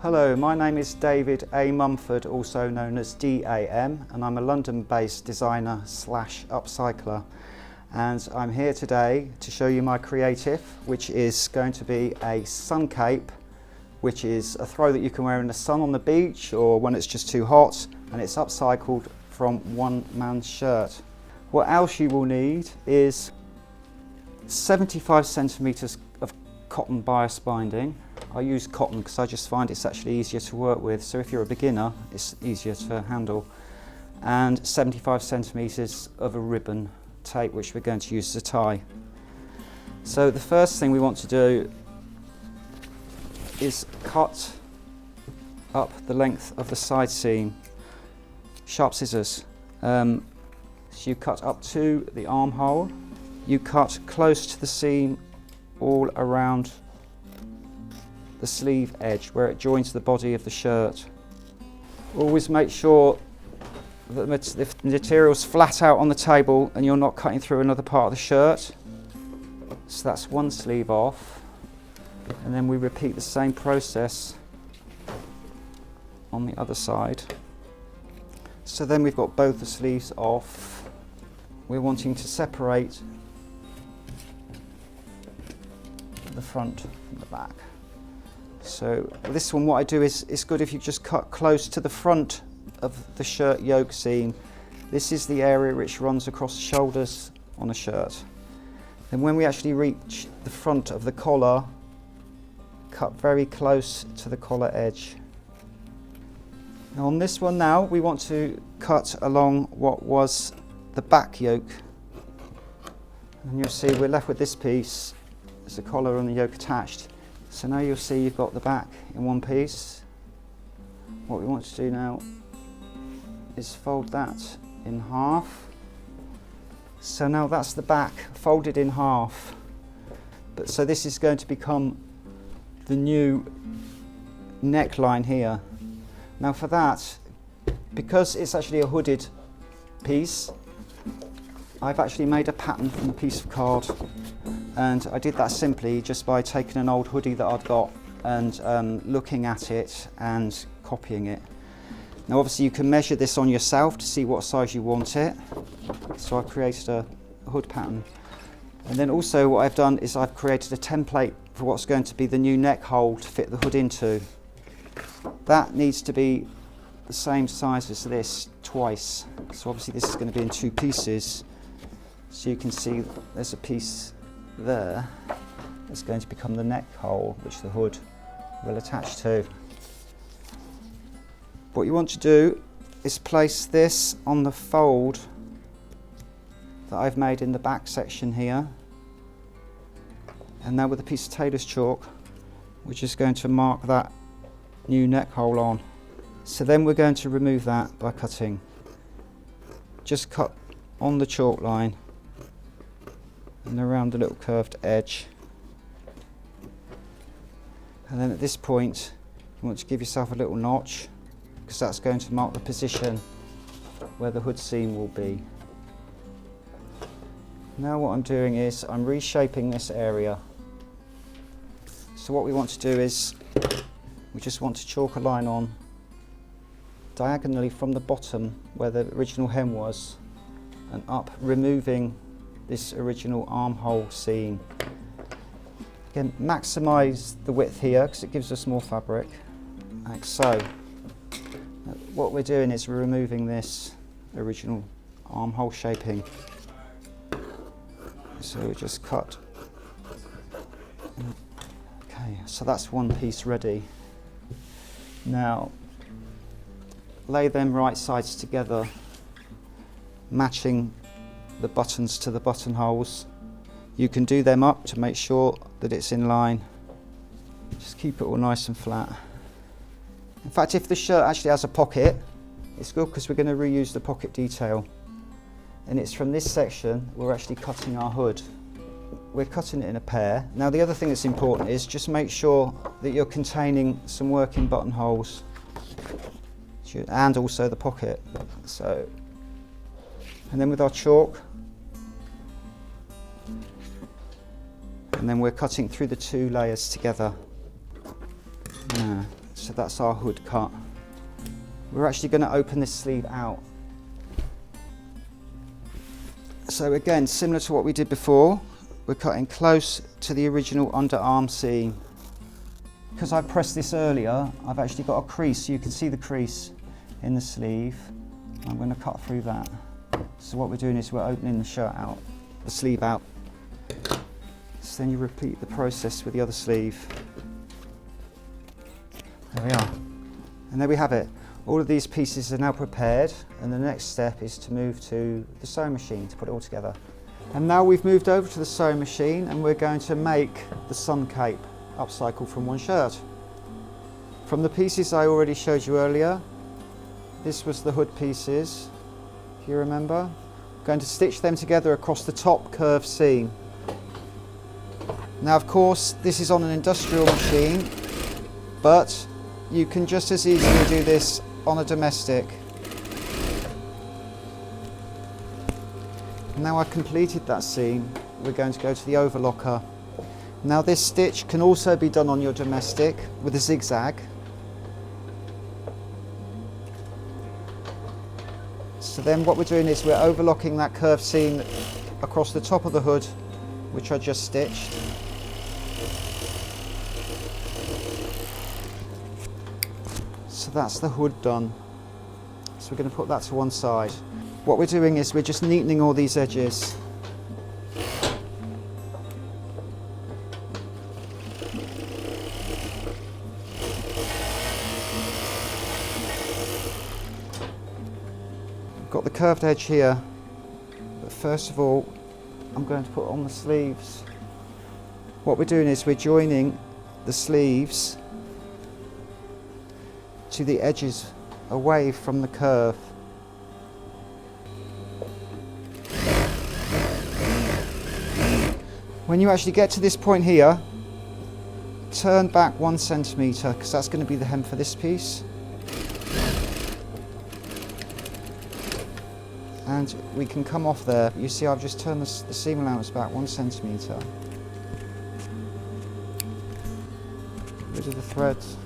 Hello, my name is David A. Mumford, also known as DAM, and I'm a London-based designer slash upcycler. And I'm here today to show you my creative, which is going to be a sun cape, which is a throw that you can wear in the sun on the beach or when it's just too hot, and it's upcycled from one man's shirt. What else you will need is 75 centimetres of cotton bias binding. I use cotton because I just find it's actually easier to work with, so if you're a beginner it's easier to handle. And 75 centimetres of a ribbon tape, which we're going to use as a tie. So the first thing we want to do is cut up the length of the side seam. Sharp scissors. So you cut up to the armhole, you cut close to the seam all around the sleeve edge where it joins the body of the shirt. Always make sure that the material's flat out on the table and you're not cutting through another part of the shirt. So that's one sleeve off, and then we repeat the same process on the other side. So then we've got both the sleeves off. We're wanting to separate the front from the back. So this one, what I do is, it's good if you just cut close to the front of the shirt yoke seam. This is the area which runs across the shoulders on a shirt. Then when we actually reach the front of the collar, cut very close to the collar edge. Now on this one now, we want to cut along what was the back yoke. And you'll see we're left with this piece. There's the collar and the yoke attached. So now you'll see you've got the back in one piece. What we want to do now is fold that in half. So now that's the back folded in half. But so this is going to become the new neckline here. Now for that, because it's actually a hooded piece, I've actually made a pattern from a piece of card, and I did that simply just by taking an old hoodie that I'd got and looking at it and copying it. Now obviously you can measure this on yourself to see what size you want it, so I've created a hood pattern. And then also what I've done is I've created a template for what's going to be the new neck hole to fit the hood into. That needs to be the same size as this twice, so obviously this is going to be in two pieces. So you can see there's a piece there that's going to become the neck hole, which the hood will attach to. What you want to do is place this on the fold that I've made in the back section here. And now with a piece of tailor's chalk, we're just going to mark that new neck hole on. So then we're going to remove that by cutting. Just cut on the chalk line and around the little curved edge. And then at this point you want to give yourself a little notch, because that's going to mark the position where the hood seam will be. Now what I'm doing is I'm reshaping this area. So what we want to do is we just want to chalk a line on diagonally from the bottom where the original hem was and up, removing this original armhole seam. Again, maximise the width here because it gives us more fabric, like so. What we're doing is we're removing this original armhole shaping. So we just cut. Okay, so that's one piece ready. Now lay them right sides together, matching the buttons to the buttonholes. You can do them up to make sure that it's in line. Just keep it all nice and flat. In fact, if the shirt actually has a pocket, it's good because we're going to reuse the pocket detail. And it's from this section we're actually cutting our hood. We're cutting it in a pair. Now the other thing that's important is just make sure that you're containing some working buttonholes and also the pocket. So, and then with our chalk, and then we're cutting through the two layers together. So So that's our hood cut. We're actually going to open this sleeve out. So again, similar to what we did before, we're cutting close to the original underarm seam. Because I pressed this earlier, I've actually got a crease, so you can see the crease in the sleeve. I'm going to cut through that. So what we're doing is we're opening the shirt out, the sleeve out. So then you repeat the process with the other sleeve. There we are. And there we have it. All of these pieces are now prepared, and the next step is to move to the sewing machine to put it all together. And now we've moved over to the sewing machine and we're going to make the sun cape upcycle from one shirt. From the pieces I already showed you earlier, this was the hood pieces, if you remember. I'm going to stitch them together across the top curved seam. Now of course this is on an industrial machine, but you can just as easily do this on a domestic. Now I've completed that seam, we're going to go to the overlocker. Now this stitch can also be done on your domestic with a zigzag. So then what we're doing is we're overlocking that curved seam across the top of the hood, which I just stitched. So that's the hood done. So we're going to put that to one side. What we're doing is we're just neatening all these edges. I've got the curved edge here, but first of all I'm going to put on the sleeves. What we're doing is we're joining the sleeves to the edges away from the curve. When you actually get to this point here, turn back 1 centimetre, because that's going to be the hem for this piece. And we can come off there. You see I've just turned the seam allowance back 1 centimetre. Rid of the threads.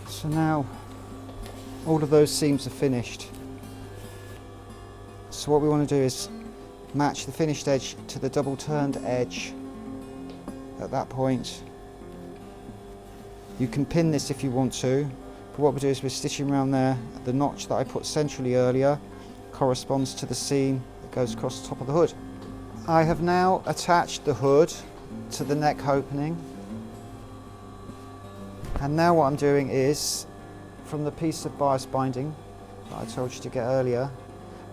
So now all of those seams are finished. So what we want to do is match the finished edge to the double turned edge at that point. You can pin this if you want to, but what we do is we're stitching around there. The notch that I put centrally earlier corresponds to the seam that goes across the top of the hood. I have now attached the hood to the neck opening. And now what I'm doing is, from the piece of bias binding that I told you to get earlier,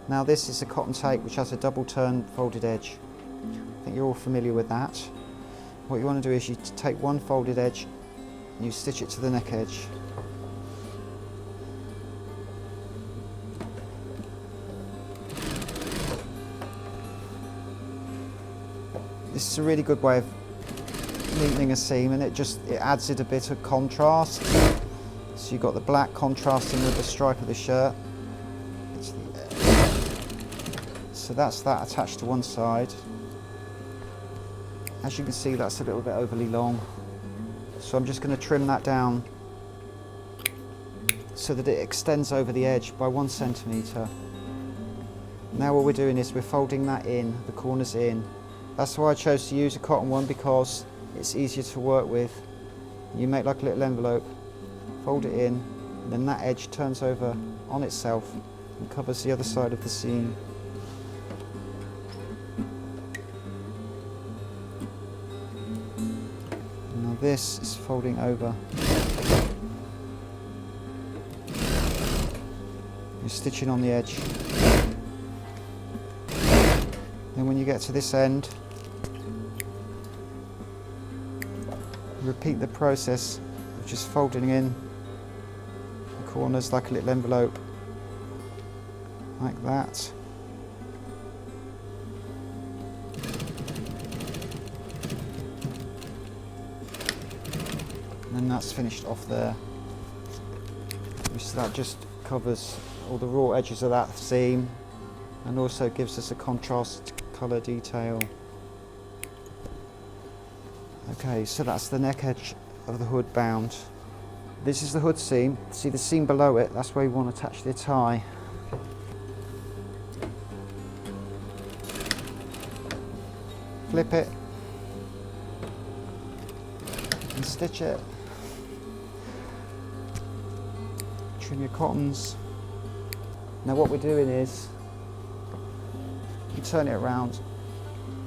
now this is a cotton tape which has a double turn folded edge. I think you're all familiar with that. What you want to do is you take one folded edge and you stitch it to the neck edge. This is a really good way of neatening a seam, and it adds it a bit of contrast. So you've got the black contrasting with the stripe of the shirt. So that's that attached to one side. As you can see, that's a little bit overly long. So I'm just going to trim that down so that it extends over the edge by 1 centimetre. Now what we're doing is we're folding that in, the corners in. That's why I chose to use a cotton one, because it's easier to work with. You make like a little envelope, fold it in, and then that edge turns over on itself and covers the other side of the seam. Now this is folding over. You're stitching on the edge. Then when you get to this end, repeat the process of just folding in the corners like a little envelope, like that. And then that's finished off there. So that just covers all the raw edges of that seam. and also gives us a contrast colour detail. Okay, so that's the neck edge of the hood bound. This is the hood seam. See the seam below it? That's where you want to attach the tie. Flip it and stitch it. Trim your cottons. Now what we're doing is, you turn it around,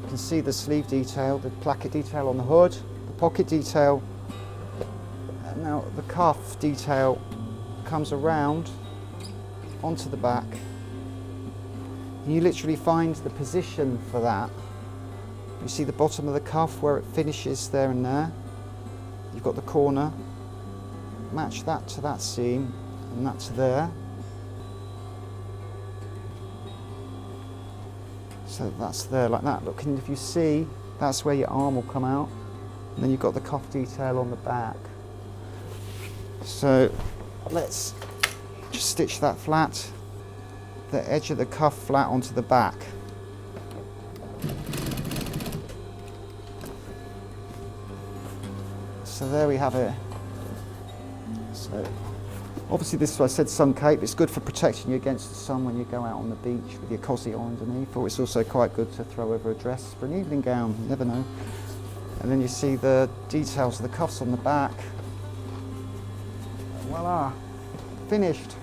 you can see the sleeve detail, the placket detail on the hood, the pocket detail, and now the cuff detail comes around onto the back. And you literally find the position for that. You see the bottom of the cuff where it finishes there and there. You've got the corner, match that to that seam and that to there. So that's there like that. Look, and if you see, that's where your arm will come out. And then you've got the cuff detail on the back. So let's just stitch that flat, the edge of the cuff flat onto the back. So there we have it. So obviously this, I said sun cape, it's good for protecting you against the sun when you go out on the beach with your cosy on underneath, or it's also quite good to throw over a dress for an evening gown, you never know. And then you see the details of the cuffs on the back. Voila, finished.